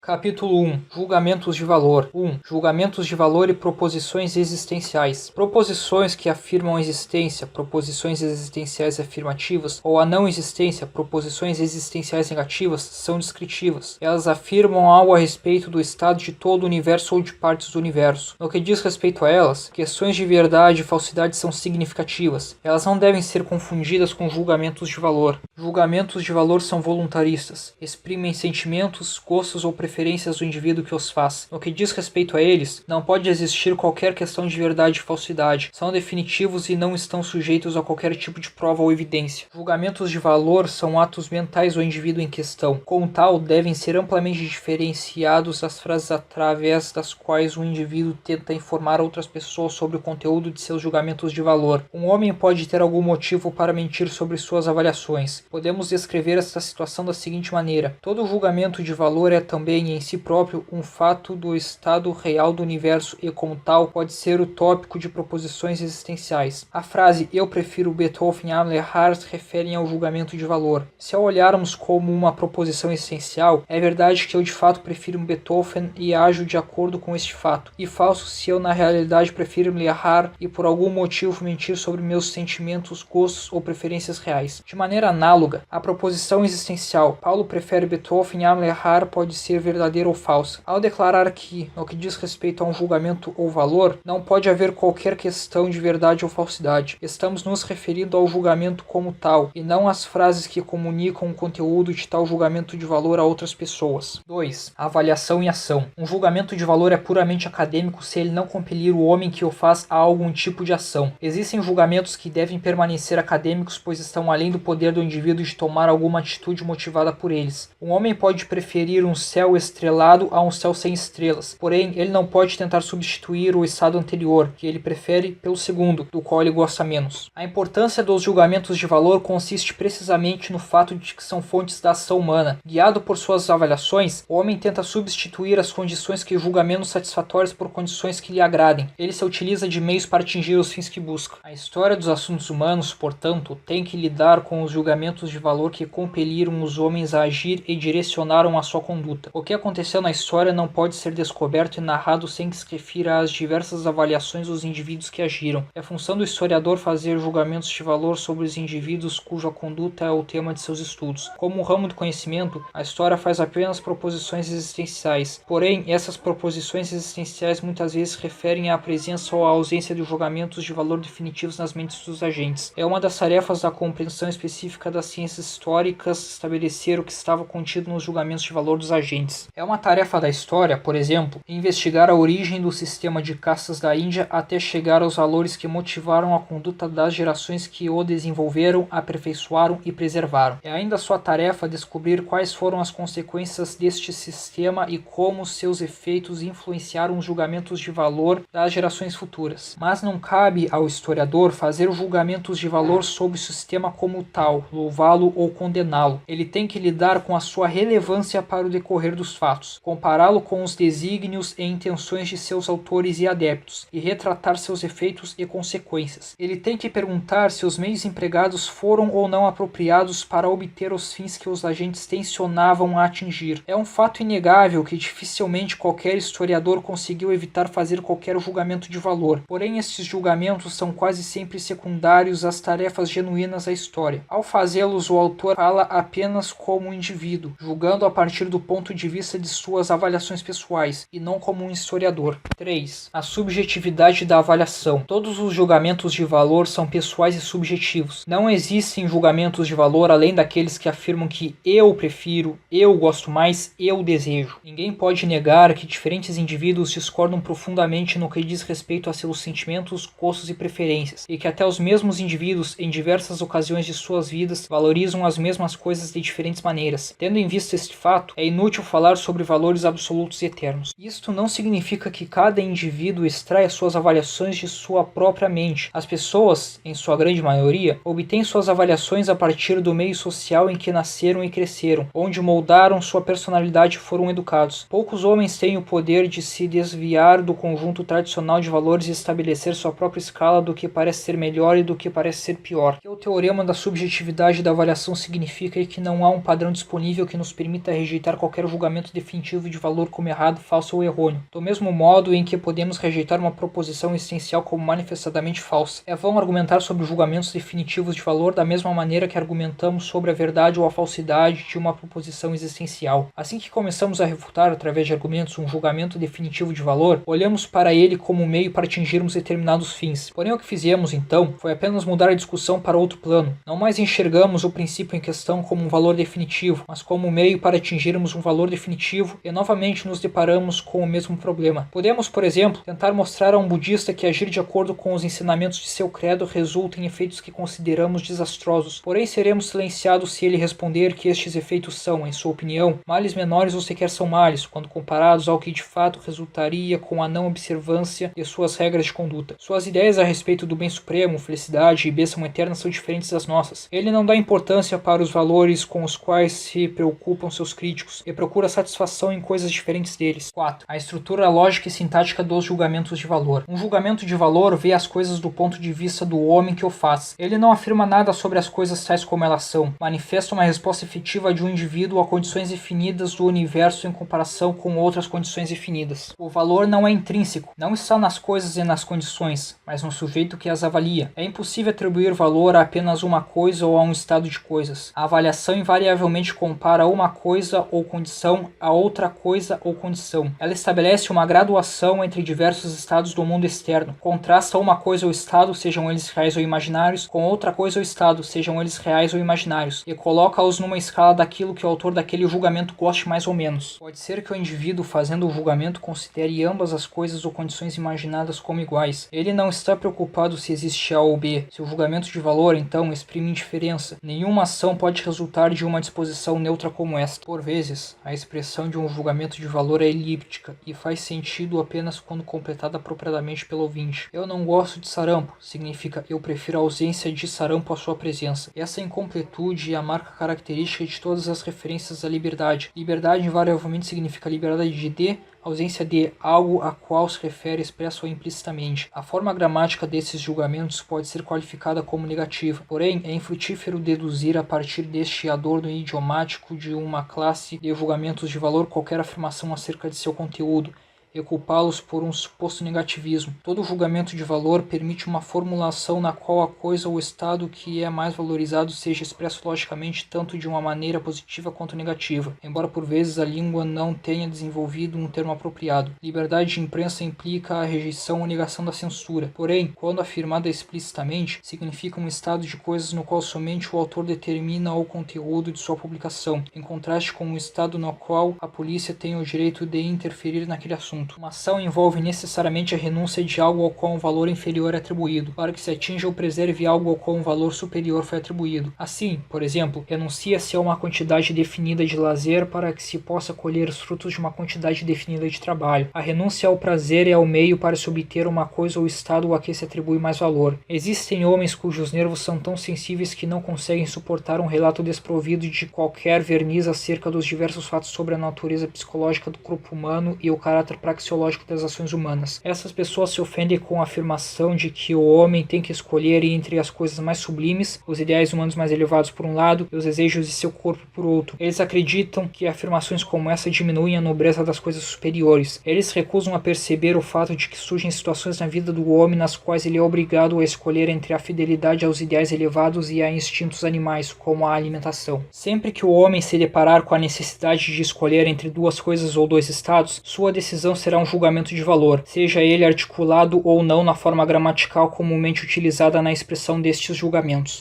Capítulo 1. Julgamentos de valor. 1. Julgamentos de valor e proposições existenciais. Proposições que afirmam a existência, proposições existenciais afirmativas, ou a não existência, proposições existenciais negativas, são descritivas. Elas afirmam algo a respeito do estado de todo o universo ou de partes do universo. No que diz respeito a elas, questões de verdade e falsidade são significativas. Elas não devem ser confundidas com julgamentos de valor. Julgamentos de valor são voluntaristas, exprimem sentimentos, gostos ou preferências do indivíduo que os faz. No que diz respeito a eles, não pode existir qualquer questão de verdade e falsidade. São definitivos e não estão sujeitos a qualquer tipo de prova ou evidência. Julgamentos de valor são atos mentais do indivíduo em questão. Como tal, devem ser amplamente diferenciados das frases através das quais o indivíduo tenta informar outras pessoas sobre o conteúdo de seus julgamentos de valor. Um homem pode ter algum motivo para mentir sobre suas avaliações. Podemos descrever esta situação da seguinte maneira: todo julgamento de valor é também em si próprio um fato do estado real do universo e, como tal, pode ser o tópico de proposições existenciais. A frase "eu prefiro Beethoven a Leonhardt" refere ao julgamento de valor. Se a olharmos como uma proposição essencial, é verdade que eu de fato prefiro Beethoven e ajo de acordo com este fato, e falso se eu na realidade prefiro Leonhardt e por algum motivo mentir sobre meus sentimentos, gostos ou preferências reais. De maneira análoga, a proposição existencial "Paulo prefere Beethoven a Leonhardt" pode ser verdadeira ou falsa. Ao declarar que, no que diz respeito a um julgamento ou valor, não pode haver qualquer questão de verdade ou falsidade, estamos nos referindo ao julgamento como tal, e não às frases que comunicam o conteúdo de tal julgamento de valor a outras pessoas. 2. Avaliação e ação. Um julgamento de valor é puramente acadêmico se ele não compelir o homem que o faz a algum tipo de ação. Existem julgamentos que devem permanecer acadêmicos, pois estão além do poder do indivíduo de tomar alguma atitude motivada por eles. Um homem pode preferir um céu estrelado a um céu sem estrelas, porém ele não pode tentar substituir o estado anterior, que ele prefere, pelo segundo, do qual ele gosta menos. A importância dos julgamentos de valor consiste precisamente no fato de que são fontes da ação humana. Guiado por suas avaliações, o homem tenta substituir as condições que julga menos satisfatórias por condições que lhe agradem. Ele se utiliza de meios para atingir os fins que busca. A história dos assuntos humanos, portanto, tem que lidar com os julgamentos de valor que compeliram os homens a agir e direcionaram a sua conduta. O que aconteceu na história não pode ser descoberto e narrado sem que se refira às diversas avaliações dos indivíduos que agiram. É função do historiador fazer julgamentos de valor sobre os indivíduos cuja conduta é o tema de seus estudos. Como um ramo do conhecimento, a história faz apenas proposições existenciais. Porém, essas proposições existenciais muitas vezes referem à presença ou à ausência de julgamentos de valor definitivos nas mentes dos agentes. É uma das tarefas da compreensão específica das ciências históricas estabelecer o que estava contido nos julgamentos de valor dos agentes. É uma tarefa da história, por exemplo, investigar a origem do sistema de castas da Índia até chegar aos valores que motivaram a conduta das gerações que o desenvolveram, aperfeiçoaram e preservaram. É ainda sua tarefa descobrir quais foram as consequências deste sistema e como seus efeitos influenciaram os julgamentos de valor das gerações futuras. Mas não cabe ao historiador fazer julgamentos de valor sobre o sistema como tal, louvá-lo ou condená-lo. Ele tem que lidar com a sua relevância para o decorrer dos fatos, compará-lo com os desígnios e intenções de seus autores e adeptos, e retratar seus efeitos e consequências. Ele tem que perguntar se os meios empregados foram ou não apropriados para obter os fins que os agentes tensionavam a atingir. É um fato inegável que dificilmente qualquer historiador conseguiu evitar fazer qualquer julgamento de valor. Porém, estes julgamentos são quase sempre secundários às tarefas genuínas da história. Ao fazê-los, o autor fala apenas como um indivíduo, julgando a partir do ponto de vista de suas avaliações pessoais, e não como um historiador. 3. A subjetividade da avaliação. Todos os julgamentos de valor são pessoais e subjetivos. Não existem julgamentos de valor além daqueles que afirmam que eu prefiro, eu gosto mais, eu desejo. Ninguém pode negar que diferentes indivíduos discordam profundamente no que diz respeito a seus sentimentos, gostos e preferências, e que até os mesmos indivíduos, em diversas ocasiões de suas vidas, valorizam as mesmas coisas de diferentes maneiras. Tendo em vista este fato, é inútil falar sobre valores absolutos e eternos. Isto não significa que cada indivíduo extraia suas avaliações de sua própria mente. As pessoas, em sua grande maioria, obtêm suas avaliações a partir do meio social em que nasceram e cresceram, onde moldaram sua personalidade e foram educados. Poucos homens têm o poder de se desviar do conjunto tradicional de valores e estabelecer sua própria escala do que parece ser melhor e do que parece ser pior. O que o teorema da subjetividade da avaliação significa é que não há um padrão disponível que nos permita rejeitar qualquer julgamento julgamento definitivo de valor como errado, falso ou errôneo, do mesmo modo em que podemos rejeitar uma proposição existencial como manifestadamente falsa. É vão argumentar sobre julgamentos definitivos de valor da mesma maneira que argumentamos sobre a verdade ou a falsidade de uma proposição existencial. Assim que começamos a refutar através de argumentos um julgamento definitivo de valor, olhamos para ele como um meio para atingirmos determinados fins. Porém, o que fizemos então foi apenas mudar a discussão para outro plano. Não mais enxergamos o princípio em questão como um valor definitivo, mas como um meio para atingirmos um valor definitivo, e novamente nos deparamos com o mesmo problema. Podemos, por exemplo, tentar mostrar a um budista que agir de acordo com os ensinamentos de seu credo resulta em efeitos que consideramos desastrosos. Porém, seremos silenciados se ele responder que estes efeitos são, em sua opinião, males menores ou sequer são males, quando comparados ao que de fato resultaria com a não observância de suas regras de conduta. Suas ideias a respeito do bem supremo, felicidade e bênção eterna são diferentes das nossas. Ele não dá importância para os valores com os quais se preocupam seus críticos e procura satisfação em coisas diferentes deles. 4. A estrutura lógica e sintática dos julgamentos de valor. Um julgamento de valor vê as coisas do ponto de vista do homem que o faz. Ele não afirma nada sobre as coisas tais como elas são. Manifesta uma resposta efetiva de um indivíduo a condições definidas do universo em comparação com outras condições definidas. O valor não é intrínseco, não está nas coisas e nas condições, mas no sujeito que as avalia. É impossível atribuir valor a apenas uma coisa ou a um estado de coisas. A avaliação invariavelmente compara uma coisa ou condição a outra coisa ou condição. Ela estabelece uma graduação entre diversos estados do mundo externo. Contrasta uma coisa ou estado, sejam eles reais ou imaginários, com outra coisa ou estado, sejam eles reais ou imaginários, e coloca-os numa escala daquilo que o autor daquele julgamento goste mais ou menos. Pode ser que o indivíduo, fazendo o julgamento, considere ambas as coisas ou condições imaginadas como iguais. Ele não está preocupado se existe A ou B. Se o julgamento de valor, então, exprime indiferença, nenhuma ação pode resultar de uma disposição neutra como esta. Por vezes, a expressão de um julgamento de valor é elíptica e faz sentido apenas quando completada apropriadamente pelo ouvinte. Eu não gosto de sarampo, significa eu prefiro a ausência de sarampo à sua presença. Essa incompletude é a marca característica de todas as referências à liberdade. Liberdade invariavelmente significa liberdade de ausência de algo a qual se refere expresso ou implicitamente. A forma gramática desses julgamentos pode ser qualificada como negativa, porém é infrutífero deduzir a partir deste adorno idiomático de uma classe de julgamentos de valor qualquer afirmação acerca de seu conteúdo e culpá-los por um suposto negativismo. Todo julgamento de valor permite uma formulação na qual a coisa ou estado que é mais valorizado seja expresso logicamente tanto de uma maneira positiva quanto negativa, embora por vezes a língua não tenha desenvolvido um termo apropriado. Liberdade de imprensa implica a rejeição ou negação da censura, porém, quando afirmada explicitamente, significa um estado de coisas no qual somente o autor determina o conteúdo de sua publicação, em contraste com um estado no qual a polícia tem o direito de interferir naquele assunto. Uma ação envolve necessariamente a renúncia de algo ao qual um valor inferior é atribuído, para que se atinja ou preserve algo ao qual um valor superior foi atribuído. Assim, por exemplo, renuncia-se a uma quantidade definida de lazer para que se possa colher os frutos de uma quantidade definida de trabalho. A renúncia ao prazer é o meio para se obter uma coisa ou estado a que se atribui mais valor. Existem homens cujos nervos são tão sensíveis que não conseguem suportar um relato desprovido de qualquer verniz acerca dos diversos fatos sobre a natureza psicológica do corpo humano e o caráter praxeológico das ações humanas. Essas pessoas se ofendem com a afirmação de que o homem tem que escolher entre as coisas mais sublimes, os ideais humanos mais elevados por um lado e os desejos de seu corpo por outro. Eles acreditam que afirmações como essa diminuem a nobreza das coisas superiores. Eles recusam a perceber o fato de que surgem situações na vida do homem nas quais ele é obrigado a escolher entre a fidelidade aos ideais elevados e a instintos animais, como a alimentação. Sempre que o homem se deparar com a necessidade de escolher entre duas coisas ou dois estados, sua decisão será um julgamento de valor, seja ele articulado ou não na forma gramatical comumente utilizada na expressão destes julgamentos.